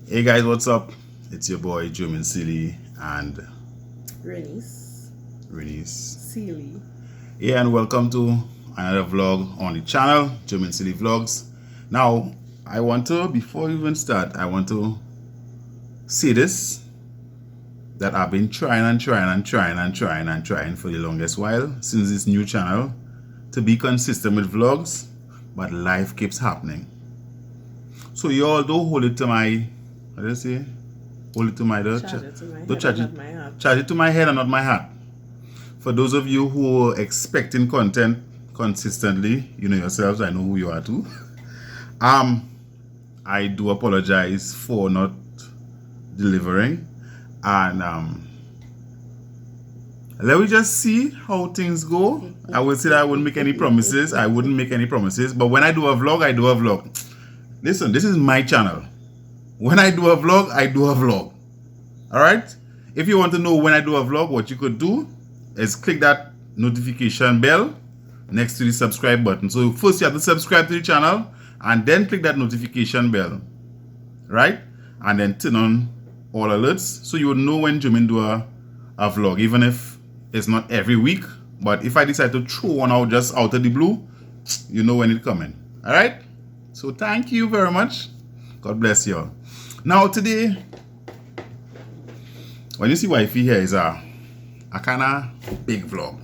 Hey guys, what's up? It's your boy Germine and Renice Renice. I. Yeah, and welcome to another vlog on the channel, Germine Vlogs. Now, before we even start, I want to say this, that I've been trying for the longest while since this new channel to be consistent with vlogs, but life keeps happening. So you all don't hold it to my, what do you say? Hold it to my, charge it to my head, not my heart. Charge it to my head and not my heart. For those of you who are expecting content consistently, you know yourselves, I know who you are too. I do apologize for not delivering, and let me just see how things go. I would say that I wouldn't make any promises. But when I do a vlog, I do a vlog. Listen, this is my channel. When I do a vlog, I do a vlog. Alright? If you want to know when I do a vlog, what you could do is click that notification bell next to the subscribe button. So first you have to subscribe to the channel and then click that notification bell. Right? And then turn on all alerts so you will know when Germine do a vlog, even if it's not every week. But if I decide to throw one out just out of the blue, you know when it's coming. Alright? So thank you very much. God bless you all. Now today, when you see wifey here is a kind of big vlog.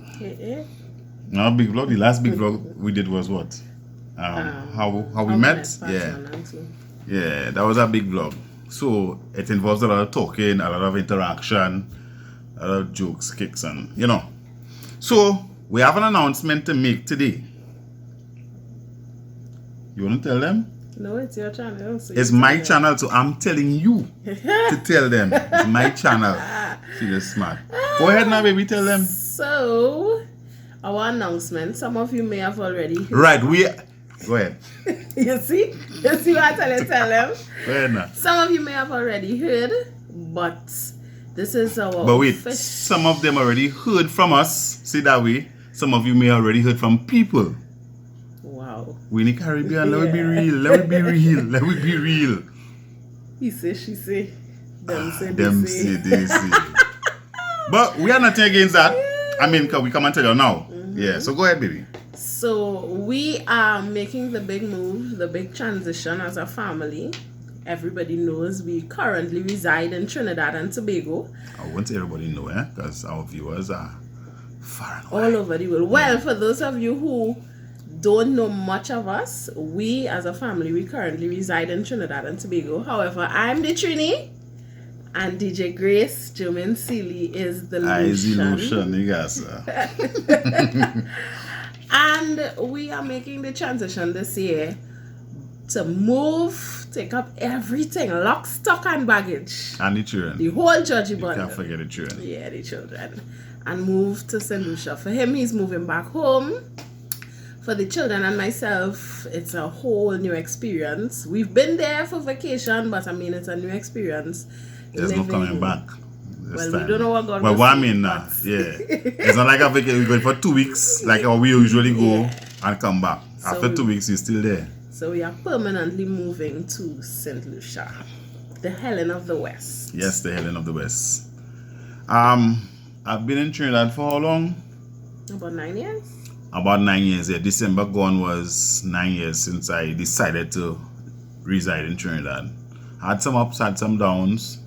No, big vlog. The last big vlog we did was what? How we met? Yeah, that was a big vlog. So it involves a lot of talking, a lot of interaction, a lot of jokes, kicks, and you know. So we have an announcement to make today. You want to tell them? No, it's your channel. So it's my channel, so I'm telling you to tell them. It's my channel. See, you're smart. Go ahead now, baby, tell them. So, our announcement, some of you may have already heard. Right, go ahead. You see what I tell them? Go ahead now. Some of you may have already heard, but this is our But wait, some of them already heard from us. See that way? Some of you may already heard from people. Wow. We in the Caribbean, let me be real. Let me be real. He say, she say. Them say, they say. But we are nothing against that. I mean, we come and tell you now. Yeah, so go ahead, baby. So we are making the big move, the big transition as a family. Everybody knows we currently reside in Trinidad and Tobago. I won't say everybody know, because our viewers are far and wide. All over the world. Well, for those of you who don't know much of us, we as a family, we currently reside in Trinidad and Tobago. However, I'm the Trini, and DJ Grace, Germine is the Lucian. You guys. And we are making the transition this year to move, take up everything, lock, stock, and baggage. And the children. The whole judgy bundle. You can't forget the children. Yeah, the children. And move to St. Lucia. For him, he's moving back home. For the children and myself, it's a whole new experience. We've been there for vacation, but I mean, it's a new experience. There's no coming back. Well, we don't know what God will what I mean now, yeah. It's not like a vacation, we're going for 2 weeks, like how we usually go and come back. So after 2 weeks, you're still there. So we are permanently moving to St. Lucia, the Helen of the West. Yes, the Helen of the West. I've been in Trinidad for how long? About 9 years. About 9 years, yeah. December gone was 9 years since I decided to reside in Trinidad. Had some ups, had some downs.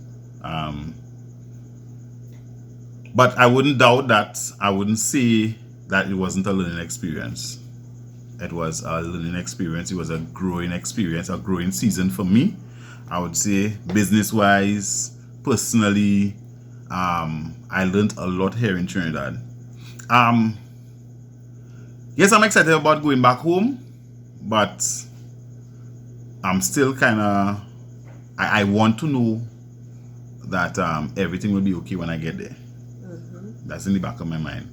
But I wouldn't doubt that. I wouldn't say that it wasn't a learning experience. It was a learning experience. It was a growing experience, a growing season for me. I would say business-wise, personally, I learned a lot here in Trinidad. Yes, I'm excited about going back home, but I'm still kind of, I want to know that everything will be okay when I get there. That's in the back of my mind.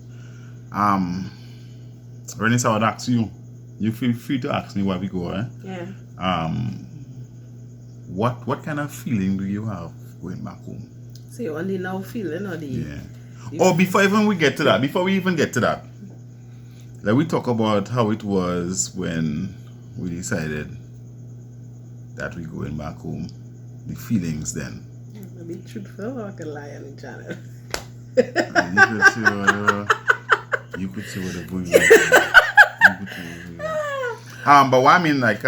Renice, I would ask you. You feel free to ask me where we go, eh? Yeah. What kind of feeling do you have going back home? So you only now feeling or the... Yeah. Oh, before we even get to that, let me talk about how it was when we decided that we're going back home. the feelings then? Be truthful or I can lie on the channel. You could say whatever you want. But what I mean, like,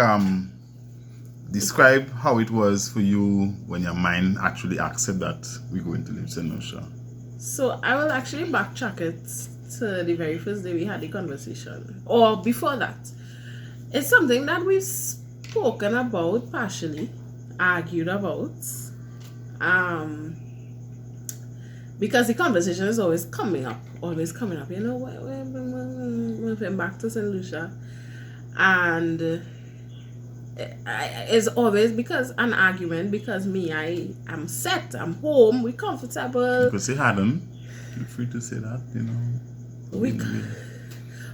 describe how it was for you when your mind actually accepted that we're going to live in St. Lucia. So I will actually backtrack it to the very first day we had the conversation, or before that. It's something that we've spoken about partially, argued about, because the conversation is always coming up, you know, we're moving back to St. Lucia, and it's always because an argument, because I am set, I'm home, we're comfortable. You could say Haddon, feel free to say that, you know.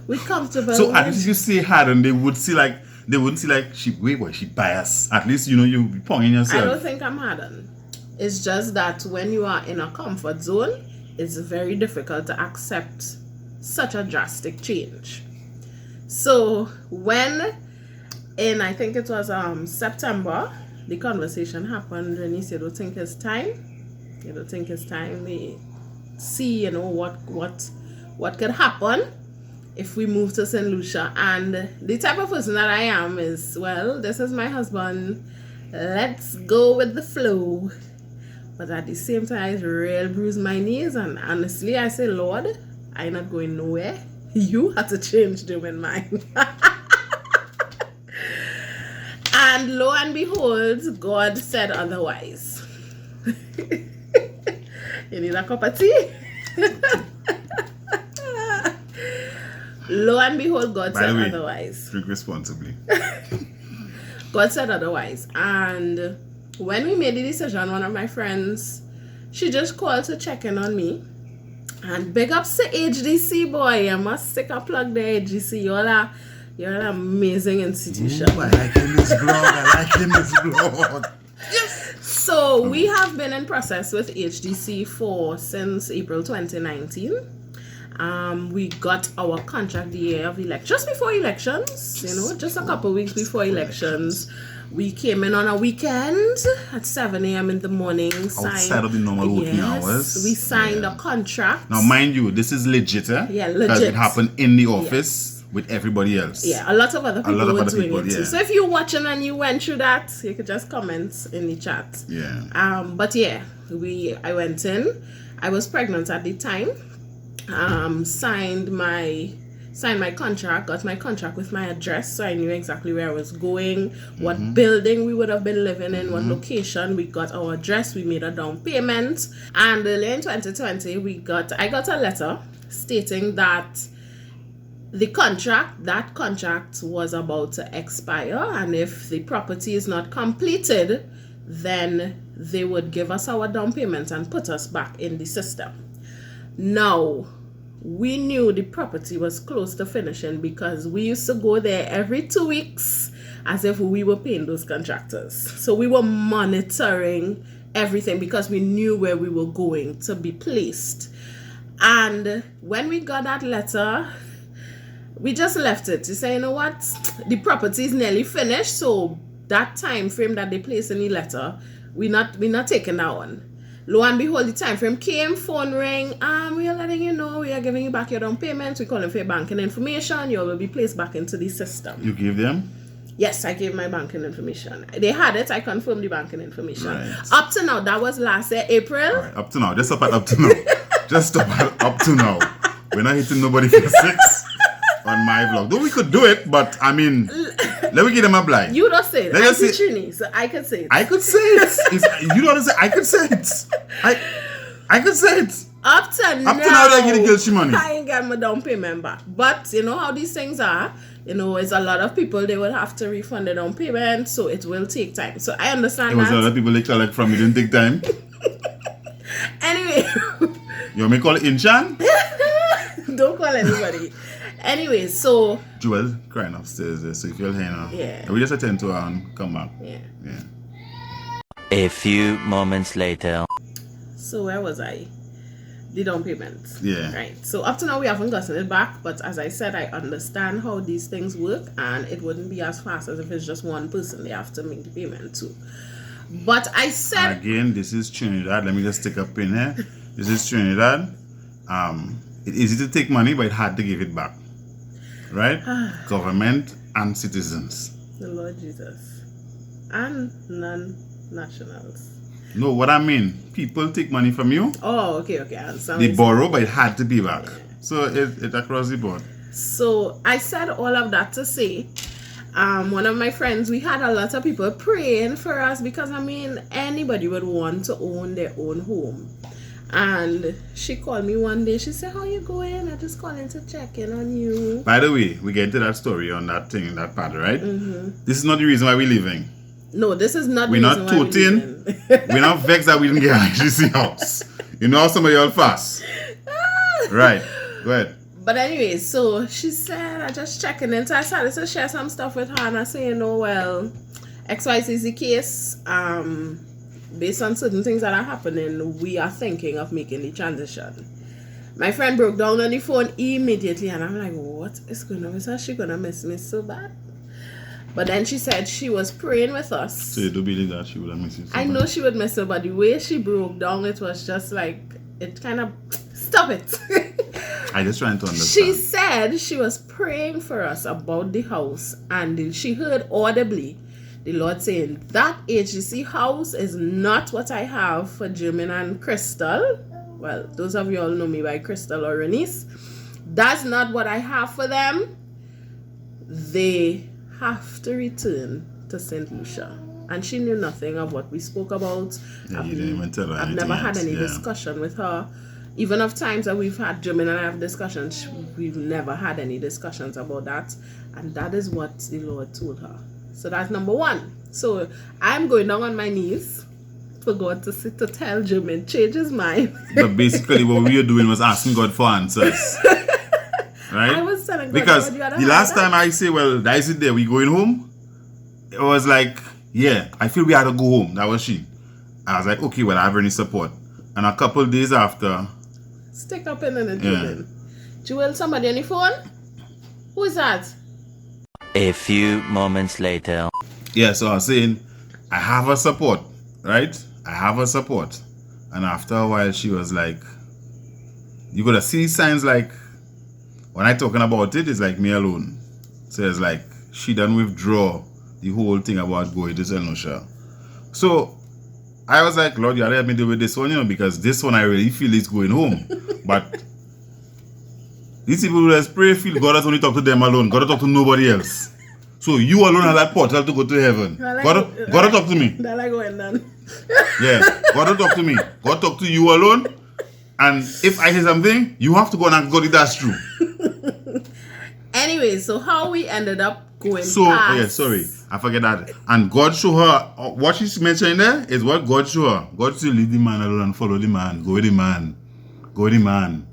We're comfortable. So at least if you say Haddon, they wouldn't see like she biased. At least, you know, you'll be pointing yourself. I don't think I'm Haddon. It's just that when you are in a comfort zone, it's very difficult to accept such a drastic change. So when I think it was September, the conversation happened. Renice said, "You don't think it's time? You don't think it's time? We see, you know, what could happen if we move to St. Lucia." And the type of person that I am is, well, this is my husband. Let's go with the flow. But at the same time, it really bruised my knees. And honestly, I say, Lord, I'm not going nowhere. You have to change them in mind. And lo and behold, God said otherwise. You need a cup of tea? Lo and behold, God said otherwise. Drink responsibly. God said otherwise. And when we made the decision, one of my friends, she just called to check in on me. And big ups to HDC, boy. I must stick a plug there, HDC. You're an amazing institution. Ooh, I like in this blog. Yes. So we have been in process with HDC since April 2019. We got our contract the year of just before elections, you know, just a couple weeks before elections. We came in on a weekend at 7 a.m. in the morning. Outside of the normal working hours. We signed a contract. Now, mind you, this is legit, eh? Yeah, legit. Because it happened in the office with everybody else. Yeah, a lot of other people were doing it too. So if you're watching and you went through that, you could just comment in the chat. Yeah. But yeah, I went in. I was pregnant at the time. Signed my contract, got my contract with my address, so I knew exactly where I was going, what building we would have been living in, what location. We got our address, we made a down payment, and early in 2020 I got a letter stating that that contract was about to expire, and if the property is not completed, then they would give us our down payment and put us back in the system. Now, we knew the property was close to finishing because we used to go there every 2 weeks as if we were paying those contractors. So we were monitoring everything because we knew where we were going to be placed. And when we got that letter, we just left it. You say, you know what? The property is nearly finished, so that time frame that they placed in the letter, we're not taking that one. Lo and behold, the time frame came, phone ring, we are letting you know, we are giving you back your down payment, we calling for your banking information, you will be placed back into the system. You gave them? Yes, I gave my banking information. They had it, I confirmed the banking information. Right. Up to now, that was last year, April. All right, up to now, just stop at up to now. Just stop at up to now. We're not hitting nobody for 6 on my vlog. Though we could do it, but I mean, let me give them a blind. You don't say it. I'm Trini, so I could say it. I could say it. You know what I'm saying? I could say it. I could say it. Up to now, they're getting guilty money. I ain't got my down payment back. But you know how these things are. You know, it's a lot of people, they will have to refund their down payment, so it will take time. So I understand that. It was a lot of people they collect from, it didn't take time. Anyway. You want me to call it Inchan? Don't call anybody. Anyway, so Joel crying upstairs there, so if you're here now, we just attend to her and come back. Yeah. A few moments later. So where was I? The down payment. Yeah. Right. So up to now we haven't gotten it back, but as I said, I understand how these things work, and it wouldn't be as fast as if it's just one person they have to make the payment to. But I said, again, this is Trinidad. Let me just stick a pin here. This is Trinidad. It's easy to take money, but it's hard to give it back. Right? Government and citizens. the Lord Jesus. And non-nationals. No, what I mean, people take money from you. Oh, okay. I understand. They borrow, but it had to pay back. So it across the board. So I said all of that to say, one of my friends, we had a lot of people praying for us because, I mean, anybody would want to own their own home. And she called me one day. She said, how you going? I just calling to check in on you. By the way, we get into that story on that thing, that part, right? This is not the reason why we're leaving. No, this is not We're the not reason why toting. We're not vexed that we didn't get an HGC house. You know how somebody all fast. Right. Go ahead. But anyway, so she said, I just checking in. So I started to share some stuff with her and I say, well, XYZ is the case. Based on certain things that are happening, we are thinking of making the transition. My friend broke down on the phone immediately and I'm like, what is going on with her? She gonna miss me so bad? But then she said she was praying with us. So you do believe that she would have missed you so I bad? know she would miss her, but the way she broke down, it was just like, it kind of, stop it. I just trying to understand. She said she was praying for us about the house and she heard audibly the Lord saying, that HGC house is not what I have for Germine and Crystal. Well, those of you all know me by Crystal or Renice. That's not what I have for them. They have to return to St. Lucia. And she knew nothing of what we spoke about. Yeah, you didn't even tell her I've anything never had else, any yeah. discussion with her. Even of times that we've had Germine and I have discussions, we've never had any discussions about that. And that is what the Lord told her. So that's number one. So I'm going down on my knees for God to tell Germine, change his mind. But basically what we were doing was asking God for answers. Right? I was telling God, because God, you gotta the have last that. time I say, well, that is it there, we going home? It was like, yeah, I feel we had to go home. That was she. I was like, okay, well, I have any support. And a couple of days after, Stick up in the Germine. Jewel, somebody on the phone? Who is that? A few moments later. yeah, so I was saying, I have her support, right? I have her support. And after a while, she was like, you gotta see signs like, when I talking about it, it's like me alone. So it's like, she done withdraw the whole thing about going to St. Lucia. So I was like, Lord, you gotta help me deal with this one, you know, because this one I really feel is going home. But these people who just pray feel God has only talked to them alone. God has talked to nobody else. So you alone have that portal to go to heaven. God has talk to me. That like going down. Yeah, God has talk to me. God talk to you alone. And if I say something, you have to go and ask God if that's true. Anyway, so how we ended up going So, past. yeah, sorry, I forget that. And God show her, what she's mentioning there is what God show her. God said, leave the man alone and follow the man. Go with the man. Go with the man.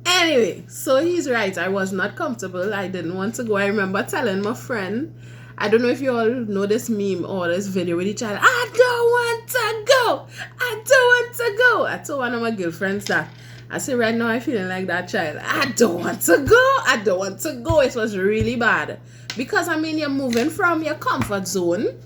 Anyway, so he's right. I was not comfortable. I didn't want to go. I remember telling my friend, I don't know if you all know this meme or this video with each other. I don't want to go. I don't want to go. I told one of my girlfriends that. I said, right now I'm feeling like that child. I don't want to go. I don't want to go. It was really bad. Because, I mean, you're moving from your comfort zone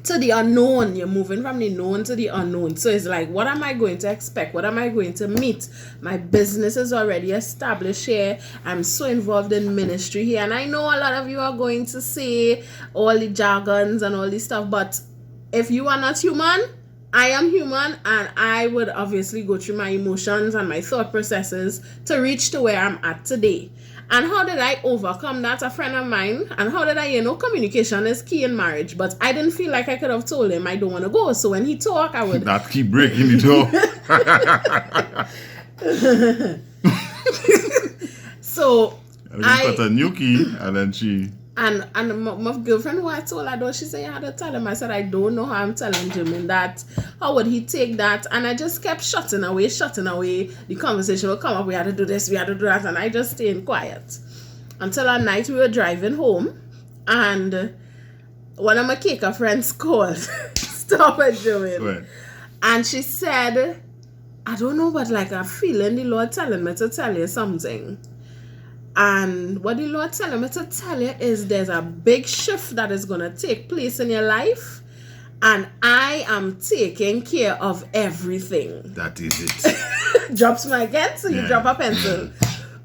to the unknown. You're moving from the known to the unknown. So it's like, what am I going to expect? What am I going to meet? My business is already established here. I'm so involved in ministry here. And I know a lot of you are going to say all the jargons and all this stuff. But if you are not human, I am human, and I would obviously go through my emotions and my thought processes to reach to where I'm at today. And how did I overcome that? A friend of mine, and how did I, communication is key in marriage, but I didn't feel like I could have told him I don't want to go. So when he talked, I would... That keep breaking the door. So I got a new key, and then she... And my girlfriend who I told her, though, she said, you had to tell him. I said, I don't know how I'm telling Germine that. How would he take that? And I just kept shutting away. The conversation would come up. We had to do this, we had to do that. And I just stayed quiet. Until at night we were driving home. And one of my Kika friends called. Stop it, Germine. Right. And she said, I don't know, but like I'm feeling the Lord telling me to tell you something. And what the Lord telling me to tell you is there's a big shift that is going to take place in your life. and I am taking care of everything. That is it. Drops my again, so you Yeah. drop a pencil.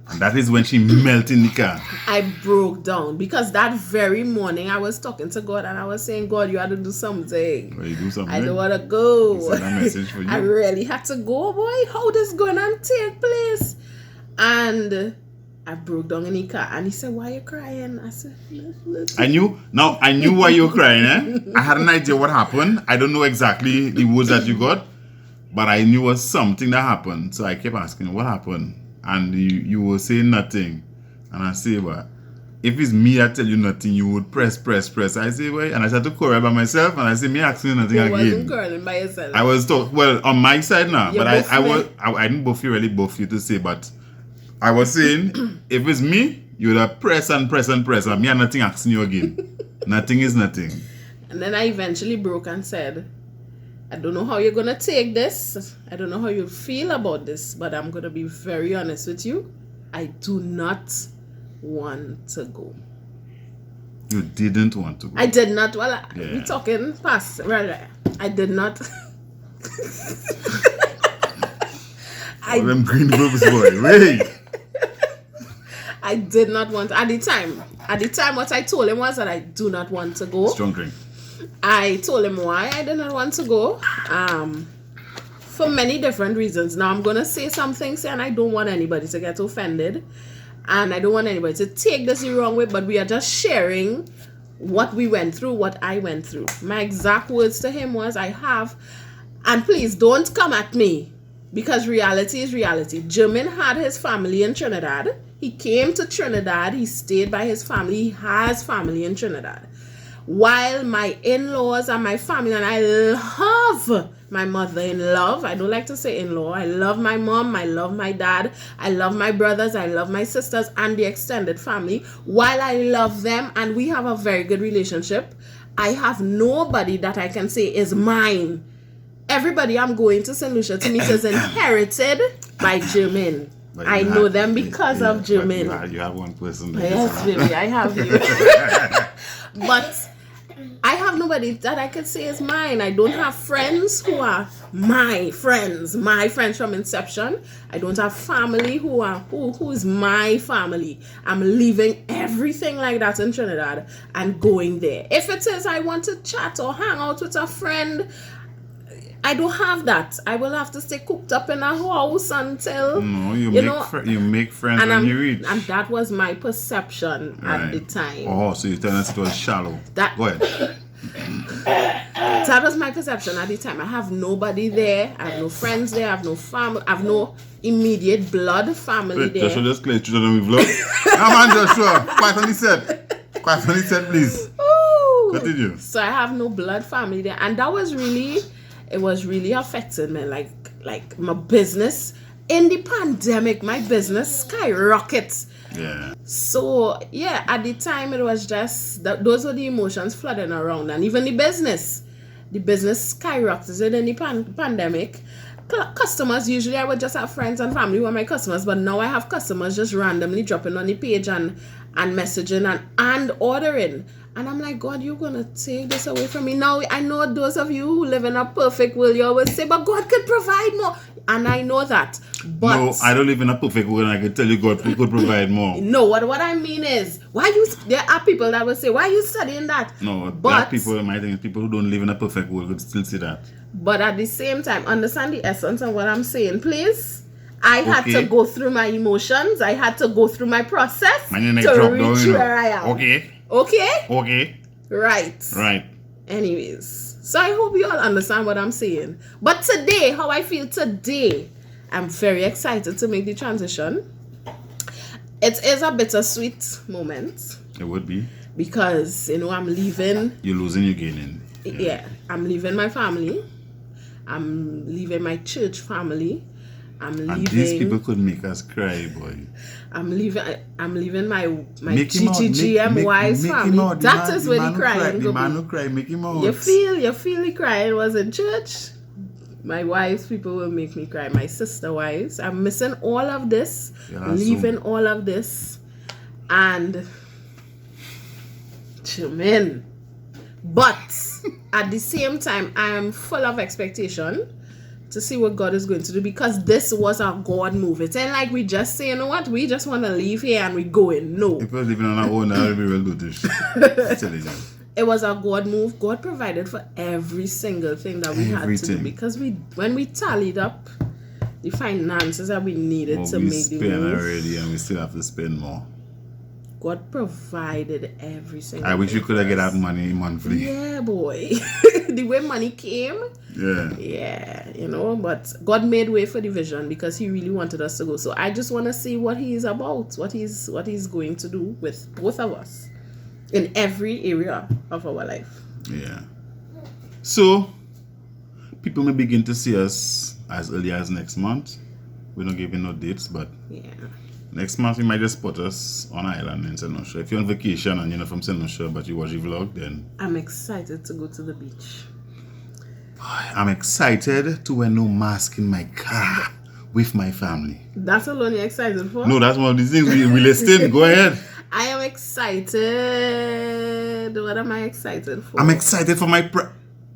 And that is when she melted in the car. I broke down because that very morning I was talking to God and I was saying, God, you had to do something. Well, you do something. I don't want to go. He sent a message for you. I really had to go, boy. How this going to take place? And I broke down in the car and he said, why are you crying? I said, listen. I knew why you were crying, eh? I had an idea what happened. I don't know exactly the words that you got, but I knew it was something that happened. So I kept asking, what happened? And you were saying nothing. And I say, well, if it's me that tell you nothing, you would press. I say, well, and I started to correct by myself, and I say, me asking you nothing You again. wasn't curling by yourself. I was well on my side now, You but buff me. I didn't buff you to say, but I was saying, if it's me, you would have press, and me and nothing asking you again. Nothing is nothing. And then I eventually broke and said, I don't know how you're going to take this. I don't know how you feel about this, but I'm going to be very honest with you. I do not want to go. You didn't want to go. I did not. Well, Yeah. we talking past. Right. I did not. All them green bulbs, boy. Wait. I did not want at the time. At the time, what I told him was that I do not want to go. Strong drink. I told him why I did not want to go. For many different reasons. Now I'm gonna say some things and I don't want anybody to get offended. And I don't want anybody to take this the wrong way, but we are just sharing what we went through, what I went through. My exact words to him was, and please don't come at me, because reality is reality. Germine had his family in Trinidad. He came to Trinidad. He stayed by his family. He has family in Trinidad. While my in-laws and my family, and I love my mother-in-law. I don't like to say in-law. I love my mom. I love my dad. I love my brothers. I love my sisters and the extended family. While I love them and we have a very good relationship, I have nobody that I can say is mine. Everybody I'm going to St. Lucia to meet is inherited by Germine. I know them because of Germine. You have one person. Yes, baby, I have you. But I have nobody that I could say is mine. I don't have friends who are my friends from inception. I don't have family who is my family. I'm leaving everything like that in Trinidad and going there. If it is I want to chat or hang out with a friend, I don't have that. I will have to stay cooped up in a house until you make friends and when you reach. And that was my perception at the time. Oh, so you're telling us it was shallow. Go ahead. That was my perception at the time. I have nobody there. I have no friends there. I have no family. I have no immediate blood family there. Joshua, just clear children we vlog. Come on, Joshua. Quiet on the set, please. Ooh. Continue. So I have no blood family there, and that was really, it was really affecting me. Like my business in the pandemic, my business skyrockets. Yeah. So yeah, at the time it was just those were the emotions flooding around, and even the business skyrocketed in the pandemic. Customers, usually I would just have friends and family who are my customers, but now I have customers just randomly dropping on the page and messaging and ordering. And I'm like, God, you're gonna take this away from me. Now I know those of you who live in a perfect world, you always say, but God could provide more. And I know that. But no, I don't live in a perfect world, and I can tell you God could provide more. No, what I mean is, there are people that will say, why are you studying that? No, but people might think people who don't live in a perfect world could still say that. But at the same time, understand the essence of what I'm saying, please. I had to go through my emotions. I had to go through my process to reach where I am. Okay? Right. Anyways, so I hope you all understand what I'm saying. But today, how I feel today, I'm very excited to make the transition. It is a bittersweet moment. It would be. Because, I'm leaving. You're losing, you're gaining. Yeah, I'm leaving my family. I'm leaving my church family. And these people could make us cry, boy. I'm leaving my GGGMY's family. That is where the crying the man who cry, make him out. You feel the crying was in church. My wife's people will make me cry. My sister wives. I'm missing all of this. Leaving all of this. And Germine, But at the same time, I am full of expectation to see what God is going to do, because this was a God move. It's ain't like we just say, you know what, we just want to leave here and we going. No. If we're living on our own, that would be real good. It was a God move. God provided for every single thing that we had to do, because when we tallied up the finances that we needed to make the move, we spend already and we still have to spend more. God provided every single I wish you could have get that money monthly. Yeah, boy. The way money came. Yeah, you know, but God made way for the vision because he really wanted us to go. So I just want to see what he is about, what he's going to do with both of us in every area of our life. Yeah. So people may begin to see us as early as next month. We're not giving no dates, but yeah. Next month, you might just put us on island in St. Lucia. If you're on vacation and you're not from St. Lucia, but you watch the vlog, then... I'm excited to go to the beach. I'm excited to wear no mask in my car with my family. That's alone you're excited for? No, that's one of the things we listed. Go ahead. I am excited. What am I excited for? I'm excited for my...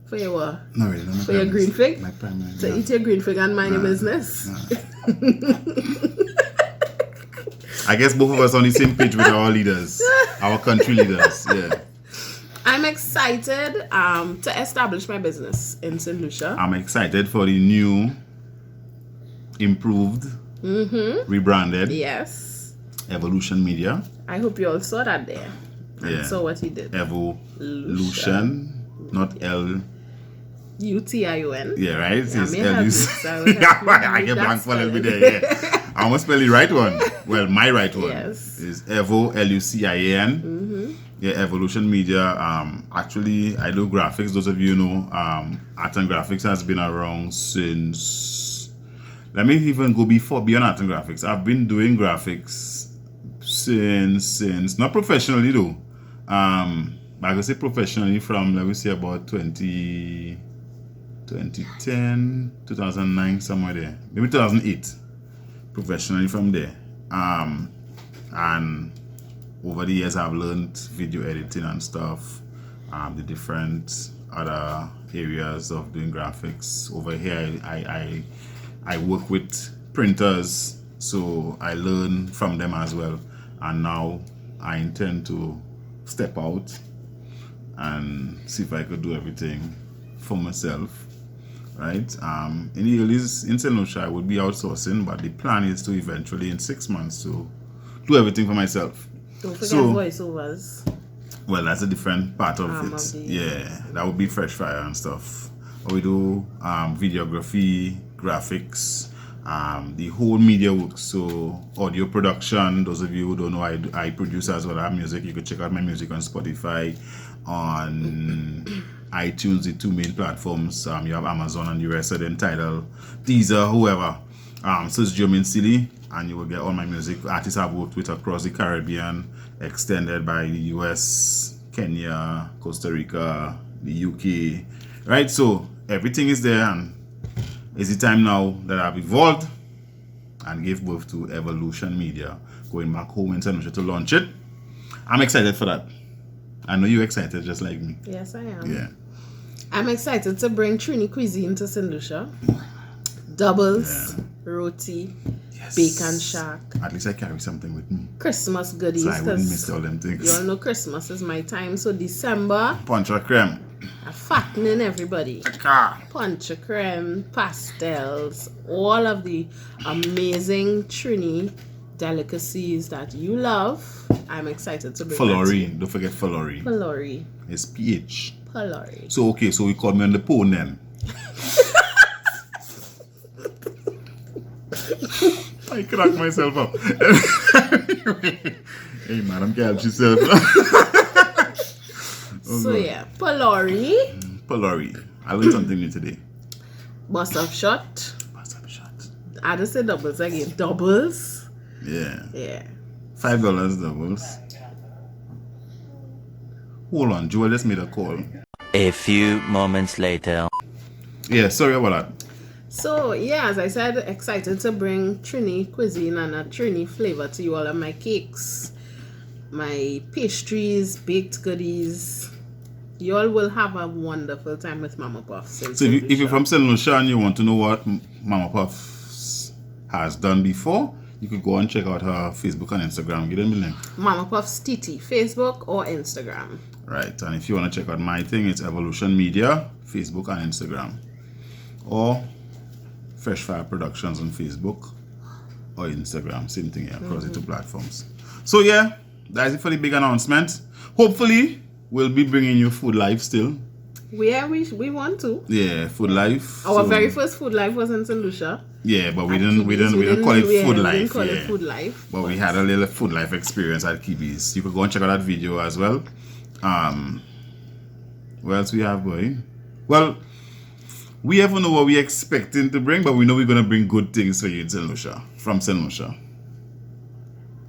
For your what? No, really. For your green fig? My primary. To eat your green fig and mind your business? I guess both of us on the same page with our leaders, our country leaders. Yeah. I'm excited to establish my business in St. Lucia. I'm excited for the new, improved, rebranded. Yes. Evolution Media. I hope you all saw that there. And saw what he did. Evolution, not L. UTION. Yeah, right? It's L-U-C. I get blank for a little bit there, yeah. I almost spell the right one. Well, my right one is Evo, L-U-C-I-A-N. Yeah, Evolution Media. Actually, I do graphics. Those of you know, art and graphics has been around since... Let me even go beyond art and graphics. I've been doing graphics since not professionally though. I could say professionally from, let me say, about 2010, 2009, somewhere there. Maybe 2008. Professionally from there. And over the years I've learned video editing and stuff. The different other areas of doing graphics. Over here I work with printers, so I learn from them as well. And now I intend to step out and see if I could do everything for myself. Right? In the earlies in St. Lucia, I would be outsourcing, but the plan is to eventually, in 6 months, to do everything for myself. Don't forget voiceovers. Well, that's a different part of it. Yeah, that would be fresh fire and stuff. But we do videography, graphics, the whole media work. So audio production. Those of you who don't know, I produce as well. I have music. You can check out my music on Spotify, on iTunes, the two main platforms. You have Amazon and the rest of them, Tidal, Deezer, whoever. So it's Germine I, and you will get all my music. Artists I've worked with across the Caribbean, extended by the US, Kenya, Costa Rica, the UK. Right, so everything is there, and it's the time now that I've evolved and gave birth to Evolution Media, going back home in St. Lucia to launch it. I'm excited for that. I know you're excited just like me. Yes, I am. Yeah. I'm excited to bring Trini cuisine to St. Lucia. Doubles, roti, bacon shack. At least I carry something with me. Christmas goodies. So I wouldn't miss all them things. You all know Christmas is my time. So December. Punch of creme. Fattening everybody. Punch of creme, pastels, all of the amazing Trini delicacies that you love. I'm excited to bring Fallory. Don't forget Fallory. Fallory. It's PH. Fallory. So okay, so we call me on the phone then. I crack myself up. Hey man, I'm can't help yourself. So yeah, Fallory. Fallory. I learned something new today. Bust up shot. Bust up shot. I just say doubles again. Doubles. Yeah. Yeah. $5 doubles. Hold on, Joel just made a call. A few moments later. Yeah, sorry about that. So yeah, as I said, excited to bring Trini cuisine and a Trini flavor to you all of my cakes, my pastries, baked goodies, You all will have a wonderful time with Mama Puffs. So if you're from St. Lucia and you want to know what Mama Puffs has done before, you could go and check out her Facebook and Instagram. Give them the link. Mama Puffs TT, Facebook or Instagram. Right, and if you want to check out my thing, it's Evolution Media, Facebook and Instagram. Or Fresh Fire Productions on Facebook or Instagram. Same thing here across the two platforms. So yeah, that's it for the big announcement. Hopefully, we'll be bringing you Food Life still. We want to. Yeah, Food Life. Our very first Food Life was in St. Lucia. Yeah, but we didn't call it Food Life. We didn't call it Food Life. But we had a little Food Life experience at Kibi's. You could go and check out that video as well. What else we have, boy? Well, we haven't know what we're expecting to bring, but we know we're gonna bring good things for you in St. Lucia, from St. Lucia.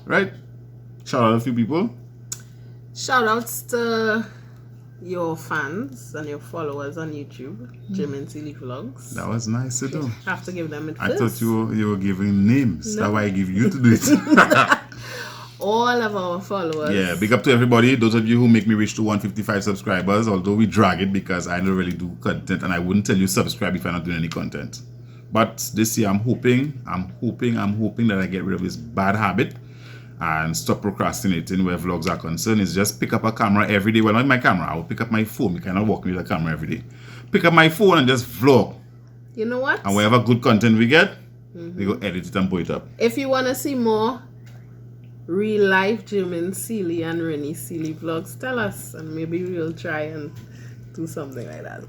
Right? Shout out a few people. Shout outs to your fans and your followers on YouTube, Germine Silly Vlogs. That was nice to do. Have to give them it I first. thought you were giving names. No. That's why I give you to do it. All of our followers. Yeah, big up to everybody. Those of you who make me reach to 155 subscribers, although we drag it because I don't really do content and I wouldn't tell you subscribe if I'm not doing any content. But this year I'm hoping that I get rid of this bad habit and stop procrastinating where vlogs are concerned. Is just pick up a camera every day. Well, not my camera. I will pick up my phone. We cannot walk with a camera every day. Pick up my phone and just vlog. You know what? And whatever good content we get, we go edit it and put it up. If you want to see more real life Germine Silly and Renice I vlogs, tell us and maybe we'll try and do something like that.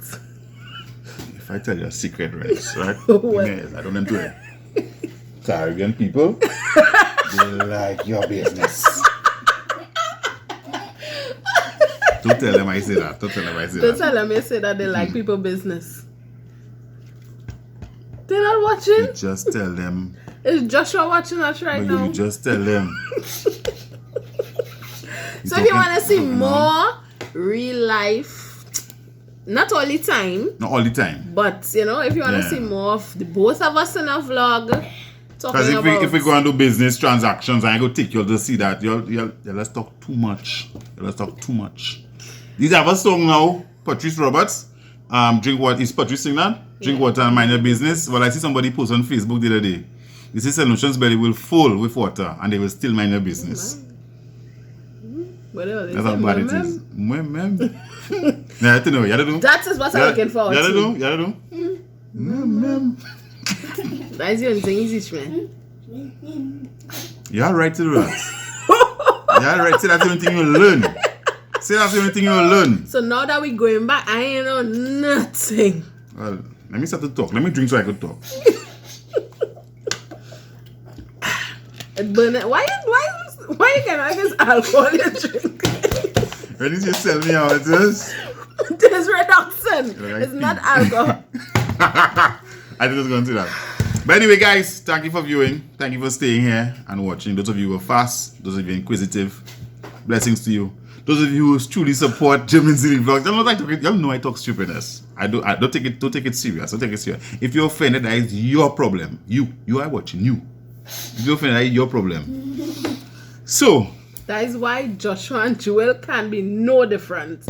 If I tell you a secret, right? What? Yes, I don't know it. Caribbean people, they like your business. Don't tell them I say that. Don't tell them I say Don't that. tell them you say that they like people business. They're not watching. You just tell them. Is Joshua watching us right But now? you just tell them. So if you want to see more real life, not all the time, Not all the time. but you know, if you want to Yeah. see more of the both of us in a vlog, Because talking about if we go and do business transactions, I go take you to see that. You'll let's talk too much. Let's talk too much. These have a song now, Patrice Roberts. Drink water. Is Patrice sing that? Drink water and mind your business. Well, I see somebody post on Facebook the other day. This is Solutions belly will full with water and they will still mind your business. whatever. That's how bad it is. Yeah, I know. You do. That is what I'm looking forward to. You do. That's the only thing you teach me. You're right to do that. You're right. Say that's the only thing you learn. Say that's the only thing you learn. So now that we're going back, I ain't know nothing. Well, let me start to talk. Let me drink so I could talk. But why you cannot have this alcohol you drink? When did you tell me how it is? There's reduction. Like It's not alcohol. I think I was going to do that. But anyway, guys, thank you for viewing. Thank you for staying here and watching. Those of you who are fast, those of you inquisitive, blessings to you. Those of you who truly support Germine Silly Vlogs, y'all know I talk stupidness. I don't take it serious. Don't take it serious. If you're offended, that is your problem. You are watching. You. If you're offended, that is your problem. So That is why Joshua and Joel can be no different.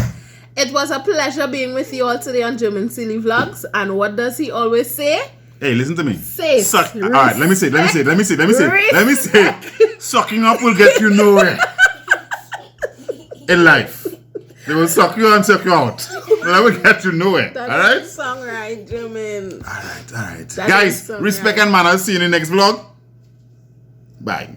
It was a pleasure being with you all today on Germine Silly Vlogs. And what does he always say? hey, listen to me. Say it. All right, let me say it. Sucking up will get you nowhere in life. They will suck you and suck you out. But that will get you nowhere. That's all right? the song, right, Germine? All right. That Guys, is so respect right. and manners. See you in the next vlog. Bye.